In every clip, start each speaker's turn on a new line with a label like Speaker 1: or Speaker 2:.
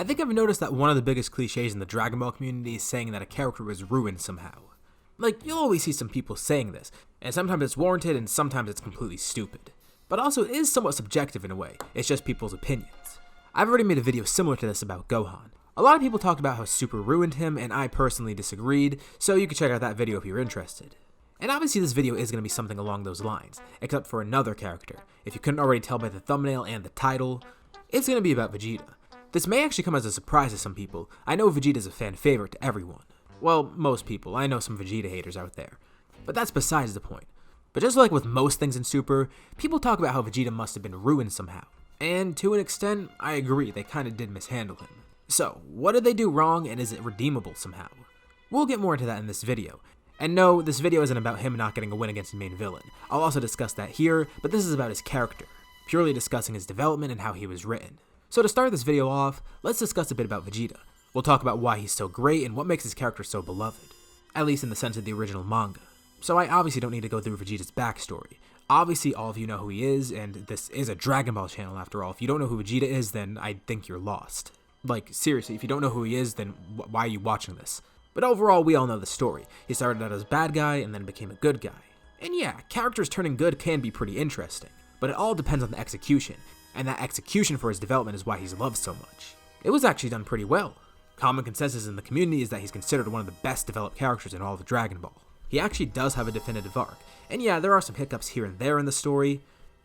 Speaker 1: I think I've noticed that one of the biggest cliches in the Dragon Ball community is saying that a character was ruined somehow. Like, you'll always see some people saying this, and sometimes it's warranted and sometimes it's completely stupid. But also, it is somewhat subjective in a way, it's just people's opinions. I've already made a video similar to this about Gohan. A lot of people talked about how Super ruined him, and I personally disagreed, so you can check out that video if you're interested. And obviously this video is going to be something along those lines, except for another character. If you couldn't already tell by the thumbnail and the title, it's going to be about Vegeta. This may actually come as a surprise to some people. I know Vegeta is a fan favorite to everyone. Well, most people. I know some Vegeta haters out there. But that's besides the point. But just like with most things in Super, people talk about how Vegeta must have been ruined somehow. And to an extent, I agree, they kinda did mishandle him. So, what did they do wrong, and is it redeemable somehow? We'll get more into that in this video. And no, this video isn't about him not getting a win against the main villain. I'll also discuss that here, but this is about his character, purely discussing his development and how he was written. So to start this video off, let's discuss a bit about Vegeta. We'll talk about why he's so great and what makes his character so beloved, at least in the sense of the original manga. So I obviously don't need to go through Vegeta's backstory. Obviously all of you know who he is, and this is a Dragon Ball channel after all. If you don't know who Vegeta is, then I think you're lost. Like, seriously, if you don't know who he is, then why are you watching this? But overall, we all know the story. He started out as a bad guy and then became a good guy. And yeah, characters turning good can be pretty interesting, but it all depends on the execution, and that execution for his development is why he's loved so much. It was actually done pretty well. Common consensus in the community is that he's considered one of the best developed characters in all of Dragon Ball. He actually does have a definitive arc, and yeah, there are some hiccups here and there in the story,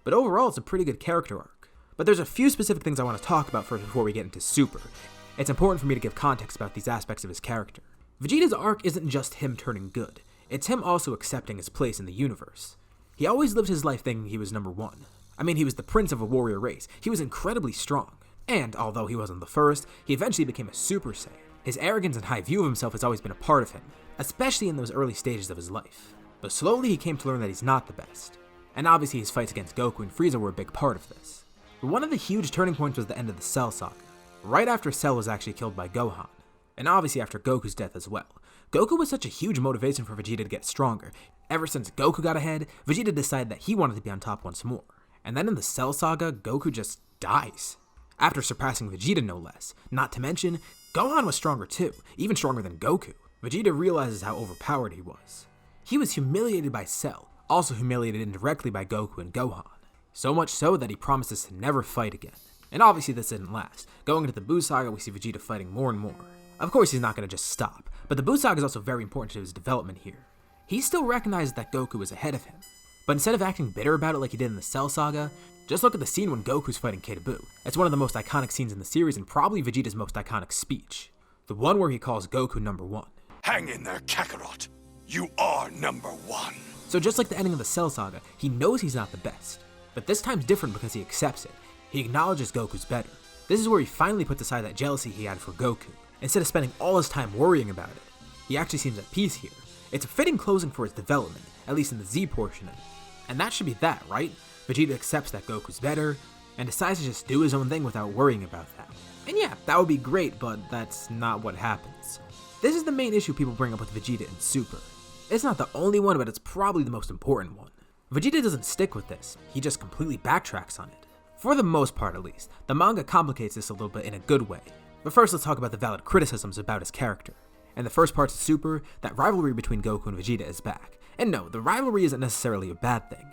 Speaker 1: but overall it's a pretty good character arc. But there's a few specific things I want to talk about first before we get into Super. It's important for me to give context about these aspects of his character. Vegeta's arc isn't just him turning good, it's him also accepting his place in the universe. He always lived his life thinking he was number one. I mean, he was the prince of a warrior race, he was incredibly strong, and although he wasn't the first, he eventually became a Super Saiyan. His arrogance and high view of himself has always been a part of him, especially in those early stages of his life. But slowly he came to learn that he's not the best, and obviously his fights against Goku and Frieza were a big part of this. But one of the huge turning points was the end of the Cell Saga, right after Cell was actually killed by Gohan, and obviously after Goku's death as well. Goku was such a huge motivation for Vegeta to get stronger. Ever since Goku got ahead, Vegeta decided that he wanted to be on top once more. And then in the Cell Saga, Goku just dies, after surpassing Vegeta no less. Not to mention, Gohan was stronger too, even stronger than Goku. Vegeta realizes how overpowered he was. He was humiliated by Cell, also humiliated indirectly by Goku and Gohan. So much so that he promises to never fight again. And obviously this didn't last. Going into the Buu Saga, we see Vegeta fighting more and more. Of course he's not going to just stop, but the Buu Saga is also very important to his development here. He still recognizes that Goku is ahead of him, but instead of acting bitter about it like he did in the Cell Saga, just look at the scene when Goku's fighting Kid Buu. It's one of the most iconic scenes in the series and probably Vegeta's most iconic speech. The one where he calls Goku number one.
Speaker 2: Hang in there, Kakarot. You are number one.
Speaker 1: So just like the ending of the Cell Saga, he knows he's not the best. But this time's different because he accepts it. He acknowledges Goku's better. This is where he finally puts aside that jealousy he had for Goku. Instead of spending all his time worrying about it, he actually seems at peace here. It's a fitting closing for his development, at least in the Z portion of it. And that should be that, right? Vegeta accepts that Goku's better, and decides to just do his own thing without worrying about that. And yeah, that would be great, but that's not what happens. This is the main issue people bring up with Vegeta in Super. It's not the only one, but it's probably the most important one. Vegeta doesn't stick with this, he just completely backtracks on it. For the most part at least, the manga complicates this a little bit in a good way. But first let's talk about the valid criticisms about his character. In the first parts of Super, that rivalry between Goku and Vegeta is back. And no, the rivalry isn't necessarily a bad thing.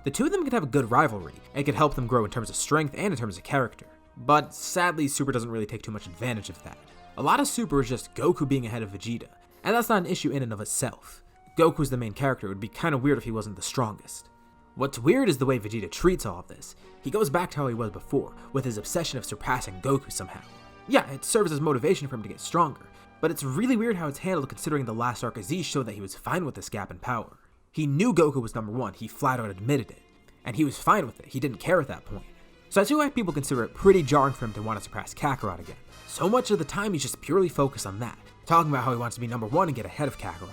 Speaker 1: The two of them can have a good rivalry, and it can help them grow in terms of strength and in terms of character. But sadly, Super doesn't really take too much advantage of that. A lot of Super is just Goku being ahead of Vegeta, and that's not an issue in and of itself. Goku's the main character, it would be kinda weird if he wasn't the strongest. What's weird is the way Vegeta treats all of this. He goes back to how he was before, with his obsession of surpassing Goku somehow. Yeah, it serves as motivation for him to get stronger, but it's really weird how it's handled considering the last arc of Z showed that he was fine with this gap in power. He knew Goku was number one, he flat out admitted it, and he was fine with it, he didn't care at that point. So I see why people consider it pretty jarring for him to want to surpass Kakarot again. So much of the time he's just purely focused on that, talking about how he wants to be number one and get ahead of Kakarot.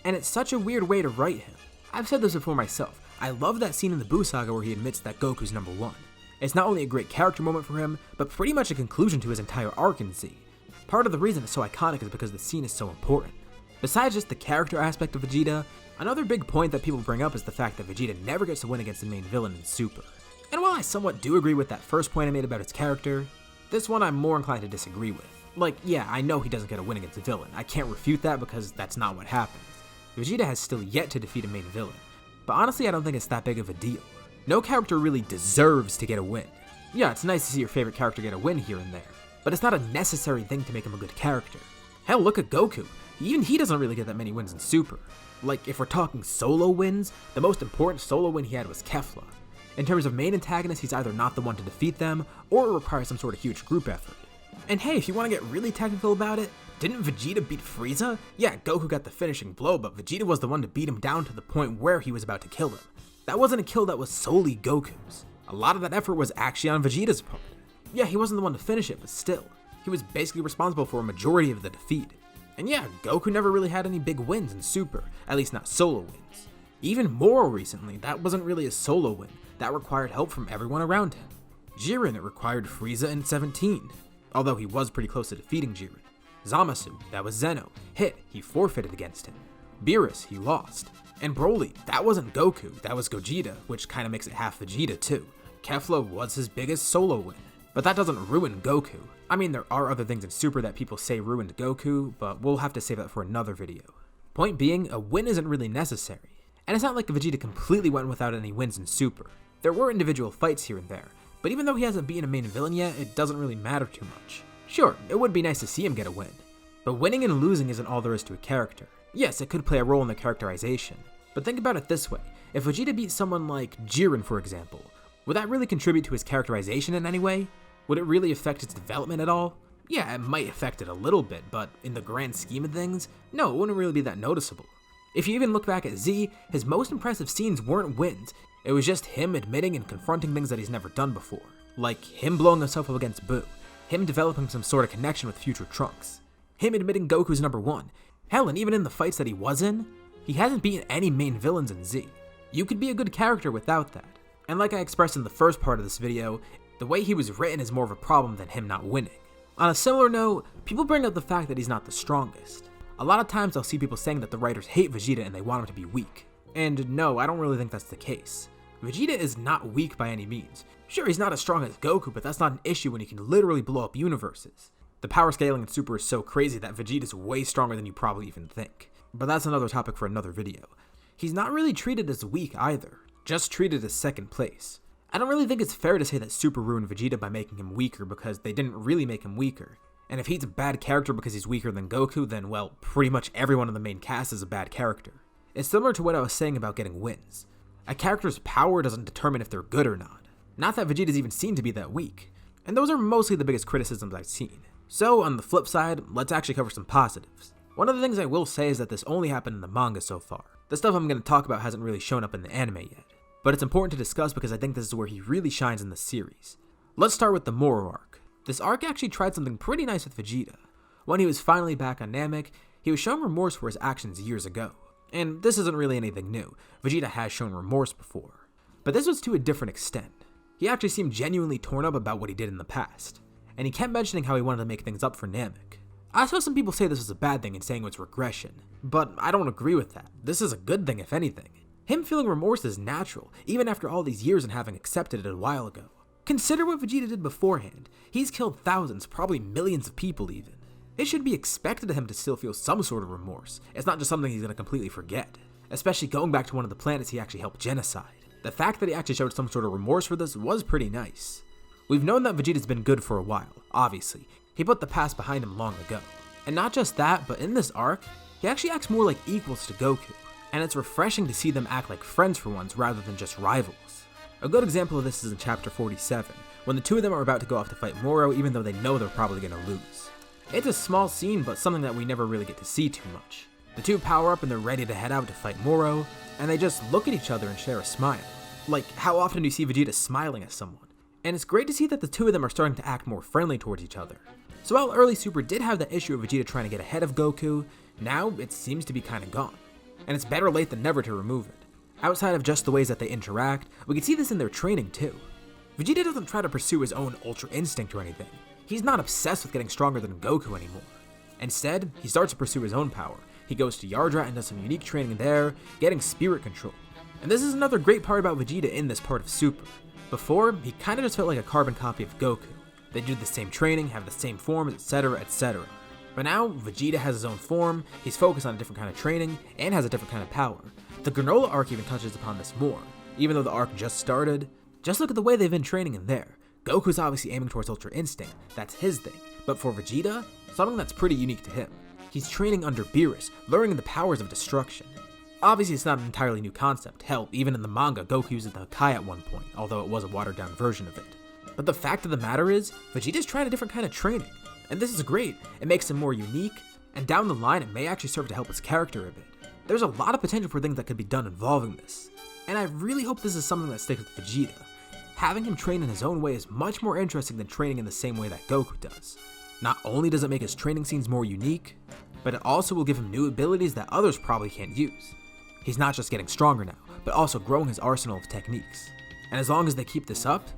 Speaker 1: And it's such a weird way to write him. I've said this before myself, I love that scene in the Buu Saga where he admits that Goku's number one. It's not only a great character moment for him, but pretty much a conclusion to his entire arc in Z. Part of the reason it's so iconic is because the scene is so important. Besides just the character aspect of Vegeta, another big point that people bring up is the fact that Vegeta never gets to win against the main villain in Super. And while I somewhat do agree with that first point I made about his character, This one I'm more inclined to disagree with. Like, yeah, I know he doesn't get a win against a villain. I can't refute that because that's not what happens. Vegeta has still yet to defeat a main villain. But honestly, I don't think it's that big of a deal. No character really deserves to get a win. Yeah, it's nice to see your favorite character get a win here and there, but it's not a necessary thing to make him a good character. Hell, look at Goku. Even he doesn't really get that many wins in Super. Like, if we're talking solo wins, the most important solo win he had was Kefla. In terms of main antagonists, he's either not the one to defeat them, or it requires some sort of huge group effort. And hey, if you want to get really technical about it, didn't Vegeta beat Frieza? Yeah, Goku got the finishing blow, but Vegeta was the one to beat him down to the point where he was about to kill him. That wasn't a kill that was solely Goku's. A lot of that effort was actually on Vegeta's part. Yeah, he wasn't the one to finish it, but still, he was basically responsible for a majority of the defeat. And yeah, Goku never really had any big wins in Super, at least not solo wins. Even more recently, that wasn't really a solo win, that required help from everyone around him. Jiren, it required Frieza in 17, although he was pretty close to defeating Jiren. Zamasu, that was Zeno. Hit, he forfeited against him. Beerus, he lost. And Broly, that wasn't Goku, that was Gogeta, which kinda makes it half Vegeta too. Kefla was his biggest solo win, but that doesn't ruin Goku. I mean, there are other things in Super that people say ruined Goku, but we'll have to save that for another video. Point being, a win isn't really necessary. And it's not like Vegeta completely went without any wins in Super. There were individual fights here and there, but even though he hasn't beaten a main villain yet, it doesn't really matter too much. Sure, it would be nice to see him get a win, but winning and losing isn't all there is to a character. Yes, it could play a role in the characterization, but think about it this way. If Vegeta beat someone like Jiren, for example, would that really contribute to his characterization in any way? Would it really affect its development at all? Yeah, it might affect it a little bit, but in the grand scheme of things, no, it wouldn't really be that noticeable. If you even look back at Z, his most impressive scenes weren't wins, it was just him admitting and confronting things that he's never done before. Like him blowing himself up against Boo, him developing some sort of connection with future Trunks, him admitting Goku's number one. Hell, and even in the fights that he was in, he hasn't beaten any main villains in Z. You could be a good character without that. And like I expressed in the first part of this video, the way he was written is more of a problem than him not winning. On a similar note, people bring up the fact that he's not the strongest. A lot of times I'll see people saying that the writers hate Vegeta and they want him to be weak. And no, I don't really think that's the case. Vegeta is not weak by any means. Sure, he's not as strong as Goku, but that's not an issue when he can literally blow up universes. The power scaling in Super is so crazy that Vegeta's way stronger than you probably even think. But that's another topic for another video. He's not really treated as weak either, just treated as second place. I don't really think it's fair to say that Super ruined Vegeta by making him weaker because they didn't really make him weaker. And if he's a bad character because he's weaker than Goku, then well, pretty much everyone in the main cast is a bad character. It's similar to what I was saying about getting wins. A character's power doesn't determine if they're good or not. Not that Vegeta's even seen to be that weak. And those are mostly the biggest criticisms I've seen. So on the flip side, let's actually cover some positives. One of the things I will say is that this only happened in the manga so far. The stuff I'm going to talk about hasn't really shown up in the anime yet. But it's important to discuss because I think this is where he really shines in the series. Let's start with the Moro arc. This arc actually tried something pretty nice with Vegeta. When he was finally back on Namek, he was showing remorse for his actions years ago. And this isn't really anything new. Vegeta has shown remorse before. But this was to a different extent. He actually seemed genuinely torn up about what he did in the past. And he kept mentioning how he wanted to make things up for Namek. I saw some people say this was a bad thing and saying it's regression, but I don't agree with that. This is a good thing, if anything. Him feeling remorse is natural, even after all these years and having accepted it a while ago. Consider what Vegeta did beforehand. He's killed thousands, probably millions of people even. It should be expected of him to still feel some sort of remorse. It's not just something he's going to completely forget, especially going back to one of the planets he actually helped genocide. The fact that he actually showed some sort of remorse for this was pretty nice. We've known that Vegeta's been good for a while, obviously. He put the past behind him long ago. And not just that, but in this arc, he actually acts more like equals to Goku. And it's refreshing to see them act like friends for once rather than just rivals. A good example of this is in chapter 47, when the two of them are about to go off to fight Moro even though they know they're probably going to lose. It's a small scene, but something that we never really get to see too much. The two power up and they're ready to head out to fight Moro, and they just look at each other and share a smile. Like, how often do you see Vegeta smiling at someone? And it's great to see that the two of them are starting to act more friendly towards each other. So while early Super did have the issue of Vegeta trying to get ahead of Goku, now it seems to be kinda gone. And it's better late than never to remove it. Outside of just the ways that they interact, we can see this in their training too. Vegeta doesn't try to pursue his own Ultra Instinct or anything. He's not obsessed with getting stronger than Goku anymore. Instead, he starts to pursue his own power. He goes to Yardrat and does some unique training there, getting spirit control. And this is another great part about Vegeta in this part of Super. Before, he kinda just felt like a carbon copy of Goku. They do the same training, have the same forms, etc, etc. But now, Vegeta has his own form, he's focused on a different kind of training, and has a different kind of power. The Granola arc even touches upon this more. Even though the arc just started, just look at the way they've been training in there. Goku's obviously aiming towards Ultra Instinct, that's his thing. But for Vegeta, something that's pretty unique to him. He's training under Beerus, learning the powers of destruction. Obviously it's not an entirely new concept, hell, even in the manga, Goku uses the Hakai at one point, although it was a watered down version of it. But the fact of the matter is, Vegeta's trying a different kind of training. And this is great, it makes him more unique, and down the line it may actually serve to help his character a bit. There's a lot of potential for things that could be done involving this. And I really hope this is something that sticks with Vegeta. Having him train in his own way is much more interesting than training in the same way that Goku does. Not only does it make his training scenes more unique, but it also will give him new abilities that others probably can't use. He's not just getting stronger now, but also growing his arsenal of techniques. And as long as they keep this up,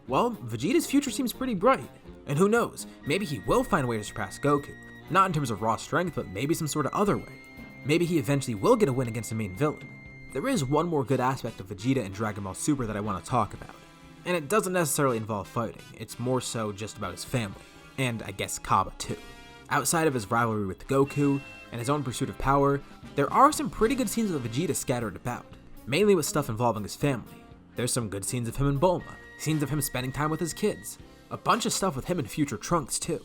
Speaker 1: well, Vegeta's future seems pretty bright. And who knows, maybe he will find a way to surpass Goku, not in terms of raw strength, but maybe some sort of other way. Maybe he eventually will get a win against the main villain. There is one more good aspect of Vegeta in Dragon Ball Super that I want to talk about. And it doesn't necessarily involve fighting, it's more so just about his family, and I guess Kaba too. Outside of his rivalry with Goku, and his own pursuit of power, there are some pretty good scenes of Vegeta scattered about, mainly with stuff involving his family. There's some good scenes of him and Bulma, scenes of him spending time with his kids, a bunch of stuff with him and future Trunks too.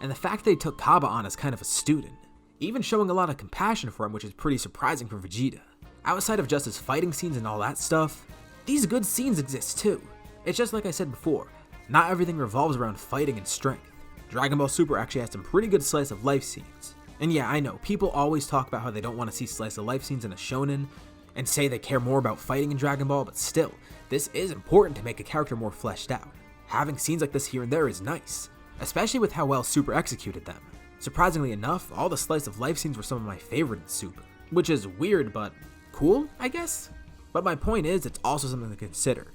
Speaker 1: And the fact that he took Kaba on as kind of a student, even showing a lot of compassion for him, which is pretty surprising for Vegeta. Outside of just his fighting scenes and all that stuff, these good scenes exist too. It's just like I said before, not everything revolves around fighting and strength. Dragon Ball Super actually has some pretty good slice of life scenes. And yeah, I know, people always talk about how they don't want to see slice of life scenes in a shonen, and say they care more about fighting in Dragon Ball, but still, this is important to make a character more fleshed out. Having scenes like this here and there is nice, especially with how well Super executed them. Surprisingly enough, all the slice of life scenes were some of my favorite in Super, which is weird but cool, I guess? But my point is, it's also something to consider.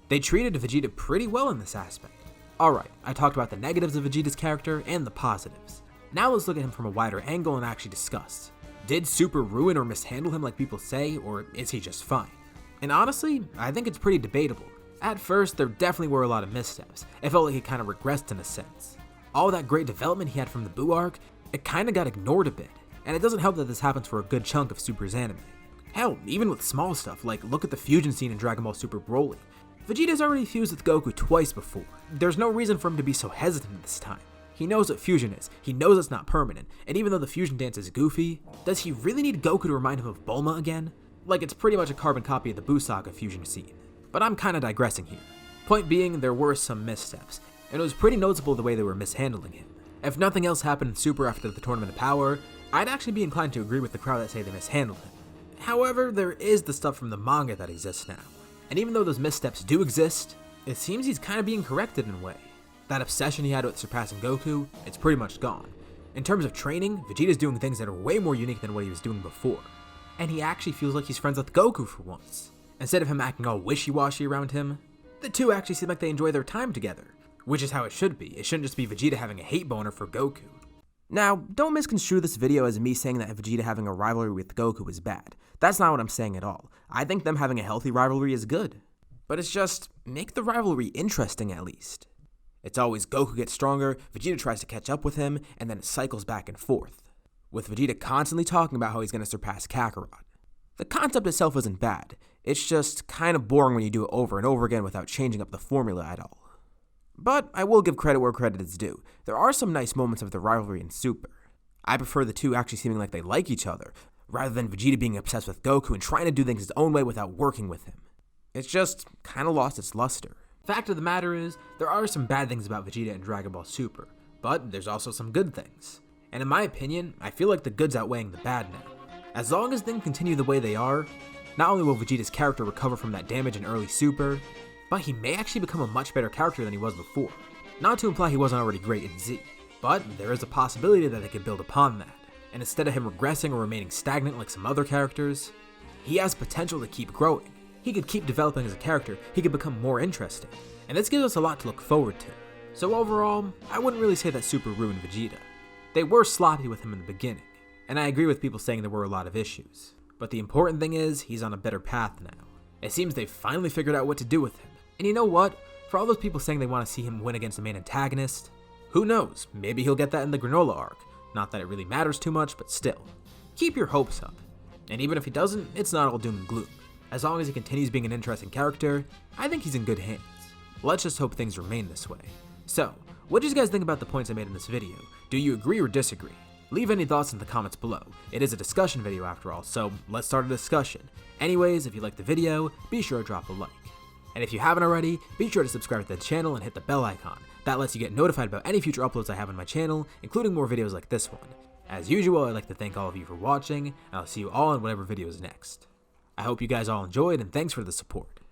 Speaker 1: They treated Vegeta pretty well in this aspect. Alright, I talked about the negatives of Vegeta's character and the positives. Now let's look at him from a wider angle and actually discuss. Did Super ruin or mishandle him like people say, or is he just fine? And honestly, I think it's pretty debatable. At first, there definitely were a lot of missteps. It felt like he kind of regressed in a sense. All that great development he had from the Buu arc, it kind of got ignored a bit, and it doesn't help that this happens for a good chunk of Super's anime. Hell, even with small stuff, like look at the fusion scene in Dragon Ball Super Broly. Vegeta's already fused with Goku twice before. There's no reason for him to be so hesitant this time. He knows what fusion is, he knows it's not permanent, and even though the fusion dance is goofy, does he really need Goku to remind him of Bulma again? Like, it's pretty much a carbon copy of the Buu Saga fusion scene. But I'm kinda digressing here. Point being, there were some missteps, and it was pretty noticeable the way they were mishandling him. If nothing else happened in Super after the Tournament of Power, I'd actually be inclined to agree with the crowd that say they mishandled him. However, there is the stuff from the manga that exists now. And even though those missteps do exist, it seems he's kinda being corrected in a way. That obsession he had with surpassing Goku, it's pretty much gone. In terms of training, Vegeta's doing things that are way more unique than what he was doing before. And he actually feels like he's friends with Goku for once. Instead of him acting all wishy-washy around him, the two actually seem like they enjoy their time together. Which is how it should be. It shouldn't just be Vegeta having a hate boner for Goku. Now, don't misconstrue this video as me saying that Vegeta having a rivalry with Goku is bad. That's not what I'm saying at all. I think them having a healthy rivalry is good. But it's just, make the rivalry interesting at least. It's always Goku gets stronger, Vegeta tries to catch up with him, and then it cycles back and forth, with Vegeta constantly talking about how he's going to surpass Kakarot. The concept itself isn't bad, it's just kind of boring when you do it over and over again without changing up the formula at all. But I will give credit where credit is due. There are some nice moments of the rivalry in Super. I prefer the two actually seeming like they like each other, rather than Vegeta being obsessed with Goku and trying to do things his own way without working with him. It's just kind of lost its luster. Fact of the matter is, there are some bad things about Vegeta in Dragon Ball Super, but there's also some good things. And in my opinion, I feel like the good's outweighing the bad now. As long as things continue the way they are, not only will Vegeta's character recover from that damage in early Super, but he may actually become a much better character than he was before. Not to imply he wasn't already great in Z, but there is a possibility that they could build upon that. And instead of him regressing or remaining stagnant like some other characters, he has potential to keep growing. He could keep developing as a character, he could become more interesting. And this gives us a lot to look forward to. So overall, I wouldn't really say that Super ruined Vegeta. They were sloppy with him in the beginning, and I agree with people saying there were a lot of issues. But the important thing is, he's on a better path now. It seems they've finally figured out what to do with him. And you know what? For all those people saying they want to see him win against the main antagonist, who knows, maybe he'll get that in the Granola arc. Not that it really matters too much, but still. Keep your hopes up. And even if he doesn't, it's not all doom and gloom. As long as he continues being an interesting character, I think he's in good hands. Let's just hope things remain this way. So, what do you guys think about the points I made in this video? Do you agree or disagree? Leave any thoughts in the comments below. It is a discussion video after all, so let's start a discussion. Anyways, if you liked the video, be sure to drop a like. And if you haven't already, be sure to subscribe to the channel and hit the bell icon. That lets you get notified about any future uploads I have on my channel, including more videos like this one. As usual, I'd like to thank all of you for watching, and I'll see you all in whatever video is next. I hope you guys all enjoyed, and thanks for the support.